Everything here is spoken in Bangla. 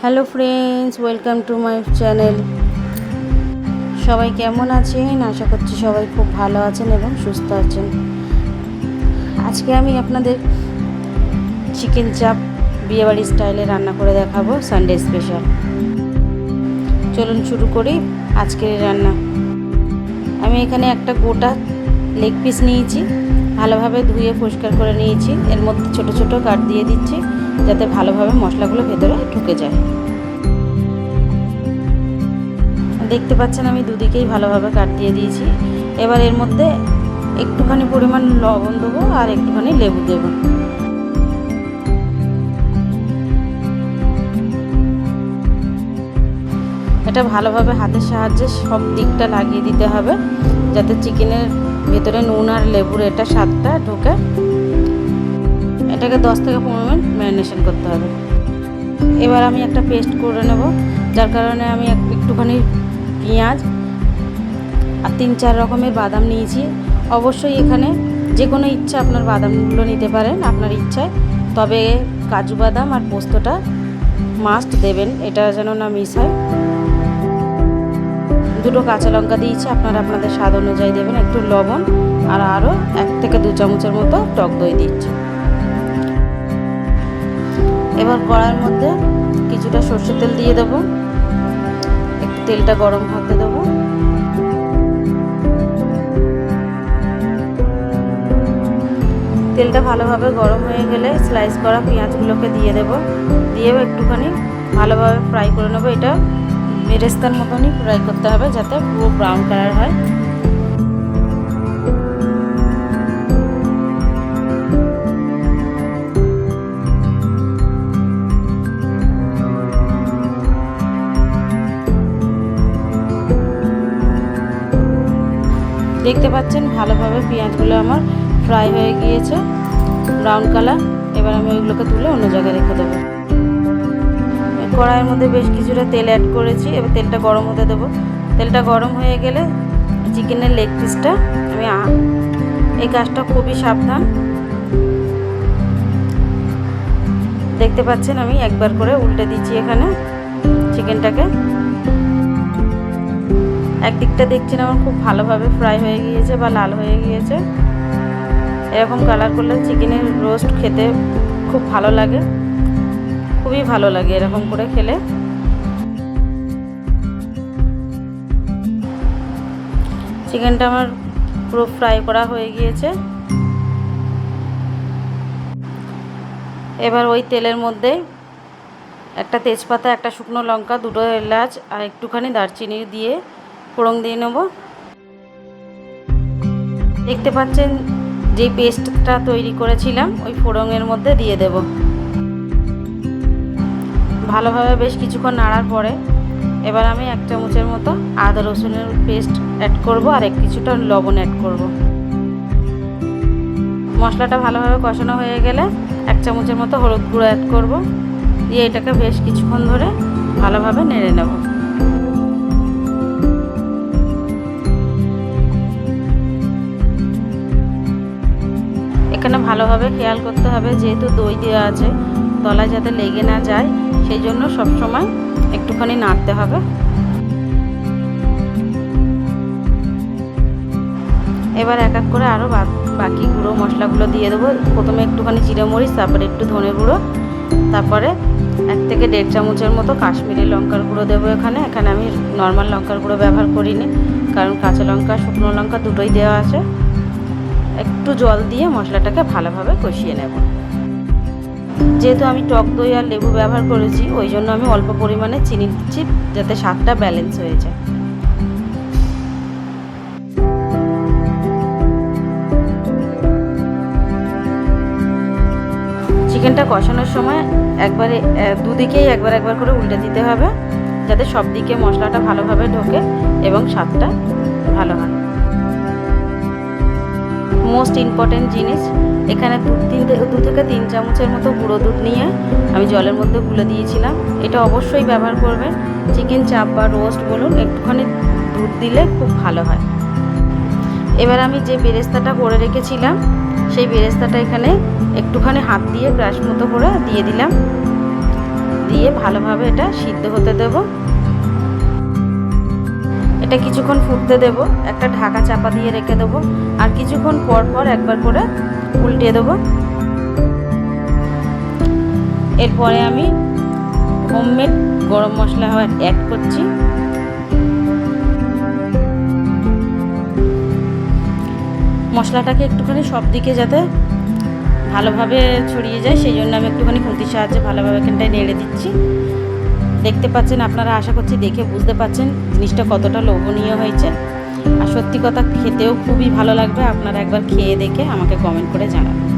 Hello friends, welcome to my channel. সবাই কেমন আছেন? আশা করছি সবাই খুব ভালো আছেন এবং সুস্থ আছেন। আজকে আমি আপনাদের চিকেন চাপ বিয়েবাড়ি স্টাইলে রান্না করে দেখাবো, সানডে স্পেশাল। চলুন শুরু করি আজকের রান্না। আমি এখানে একটা গোটা লেগ পিস নিয়েছি, ভালোভাবে ধুয়ে পরিষ্কার করে নিয়েছি। এর মধ্যে ছোট ছোট কাট দিয়ে দিচ্ছি যাতে ভালোভাবে মশলাগুলো ভেতরে ঢুকে যায়। দেখতে পাচ্ছেন আমি দুদিকেই ভালোভাবে কাট দিয়ে দিয়েছি। এবার এর মধ্যে একটুখানি পরিমাণ লবণ দেবো আর একটুখানি লেবু দেবো। এটা ভালোভাবে হাতের সাহায্যে সব দিকটা লাগিয়ে দিতে হবে যাতে চিকেনের ভেতরে নুন আর লেবুর এটা স্বাদটা ঢোকে। এটাকে 10 থেকে 15 মিনিট ম্যারিনেশন করতে হবে। এবার আমি একটা পেস্ট করে নেব, যার কারণে আমি একটুখানি পেঁয়াজ আর 3-4 রকমের বাদাম নিয়েছি। অবশ্যই এখানে যে কোনো ইচ্ছা আপনার বাদামগুলো নিতে পারেন আপনার ইচ্ছায়, তবে কাজু বাদাম আর পোস্তটা মাস্ট দেবেন, এটা যেন না মিস হয়। 2 কাঁচা লঙ্কা দিয়েছি, আপনারা আপনাদের স্বাদ অনুযায়ী দেবেন। একটু লবণ আর আরও 1 থেকে 2 চামচের মতো টক দই দিচ্ছি। এবার কড়াইয়ের মধ্যে কিছুটা সরষের তেল দিয়ে দেবো, একটু তেলটা গরম হতে দেবো। তেলটা ভালোভাবে গরম হয়ে গেলে স্লাইস করা পেঁয়াজগুলোকে দিয়ে দেবো, দিয়েও একটুখানি ভালোভাবে ফ্রাই করে নেবো। এটা বেরেস্তার মতনই ফ্রাই করতে হবে যাতে পুরো ব্রাউন কালার হয়। দেখতে পাচ্ছেন ভালোভাবে পেঁয়াজগুলো আমার ফ্রাই হয়ে গিয়েছে, ব্রাউন কালার। এবার আমি ওইগুলোকে তুলে অন্য জায়গায় রেখে দেবো। কড়াইয়ের মধ্যে বেশ কিছুটা তেল অ্যাড করেছি, এবার তেলটা গরম হতে দেবো। তেলটা গরম হয়ে গেলে চিকেনের লেগ পিসটা আমি এই কাজটা খুবই সাবধান। দেখতে পাচ্ছেন আমি একবার করে উল্টে দিচ্ছি এখানে চিকেনটাকে। একদিকটা দেখছেন আমার খুব ভালোভাবে ফ্রাই হয়ে গিয়েছে বা লাল হয়ে গিয়েছে। এরকম কালার করলে চিকেনের রোস্ট খেতে খুব ভালো লাগে, খুবই ভালো লাগে এরকম করে খেলে। চিকেনটা আমার পুরো ফ্রাই করা হয়ে গিয়েছে। এবার ওই তেলের মধ্যে একটা তেজপাতা, একটা শুকনো লঙ্কা, 2 এলাচ আর একটুখানি দারচিনি দিয়ে ফোড়ন দিয়ে নেব। দেখতে পাচ্ছেন যে পেস্টটা তৈরি করেছিলাম ওই ফোড়নের মধ্যে দিয়ে দেব। ভালোভাবে বেশ কিছুক্ষণ নাড়ার পরে এবার আমি 1 চামচের মতো আদা রসুনের পেস্ট অ্যাড করব আর কিছুটা লবণ অ্যাড করব। মশলাটা ভালোভাবে কষানো হয়ে গেলে 1 চামচের মতো হলুদ গুঁড়ো অ্যাড করব, দিয়ে এটাকে বেশ কিছুক্ষণ ধরে ভালোভাবে নেড়ে নেব। এখানে ভালোভাবে খেয়াল করতে হবে, যেহেতু দই দেওয়া আছে তলায় যাতে লেগে না যায়, সেই জন্য সবসময় একটুখানি নাড়তে হবে। এবার এক এক করে আরও বাকি গুঁড়ো মশলাগুলো দিয়ে দেবো। প্রথমে একটুখানি জিরে মরিচ, তারপরে একটু ধনে গুঁড়ো, তারপরে 1 থেকে 1.5 চামচের মতো কাশ্মীরি লঙ্কার গুঁড়ো দেবো। এখানে আমি নর্মাল লঙ্কার গুঁড়ো ব্যবহার করিনি, কারণ কাঁচা লঙ্কা শুকনো লঙ্কা দুটোই দেওয়া আছে। একটু জল দিয়ে মশলাটাকে ভালোভাবে কষিয়ে নেব। যেহেতু আমি টক দই আর লেবু ব্যবহার করেছি, ওই জন্য আমি অল্প পরিমাণে চিনি দিচ্ছি যাতে স্বাদটা ব্যালেন্স হয়ে যায়। চিকেনটা কষানোর সময় একবারে দুদিকেই একবার করে উল্টে দিতে হবে যাতে সব দিকে মশলাটা ভালোভাবে ঢোকে এবং স্বাদটা ভালো হয়। মোস্ট ইম্পর্টেন্ট জিনিস, এখানে 2 থেকে 3 চামচের মতো গুঁড়ো দুধ নিয়ে আমি জলের মধ্যে গুলে দিয়েছিলাম। এটা অবশ্যই ব্যবহার করবেন, চিকেন চাপ বা রোস্ট বলুন, একটুখানি দুধ দিলে খুব ভালো হয়। এবার আমি যে বেরেস্তাটা করে রেখেছিলাম সেই বেরেস্তাটা এখানে একটুখানি হাত দিয়ে ক্রাশ মতো করে দিয়ে দিলাম। দিয়ে ভালোভাবে এটা সিদ্ধ হতে দেব। এটা কিছুক্ষণ ফুটতে দেব, একটা ঢাকা চাপা দিয়ে রেখে দেবো, আর কিছুক্ষণ পর পর একবার করে উল্টে দেবো। এরপরে আমি হোমমেড গরম মশলা অ্যাড করছি। মশলাটাকে একটুখানি সব দিকে যাতে ভালোভাবে ছড়িয়ে যায় সেই জন্য আমি একটুখানি খুন্তির সাহায্যে ভালোভাবে এখানটায় নেড়ে দিচ্ছি। দেখতে পাচ্ছেন আপনারা, আশা করছি দেখে বুঝতে পাচ্ছেন জিনিসটা কতটা লোভনীয় হয়েছে। আর সত্যি কথা খেতেও খুবই ভালো লাগবে। আপনারা একবার খেয়ে দেখে আমাকে কমেন্ট করে জানাবেন।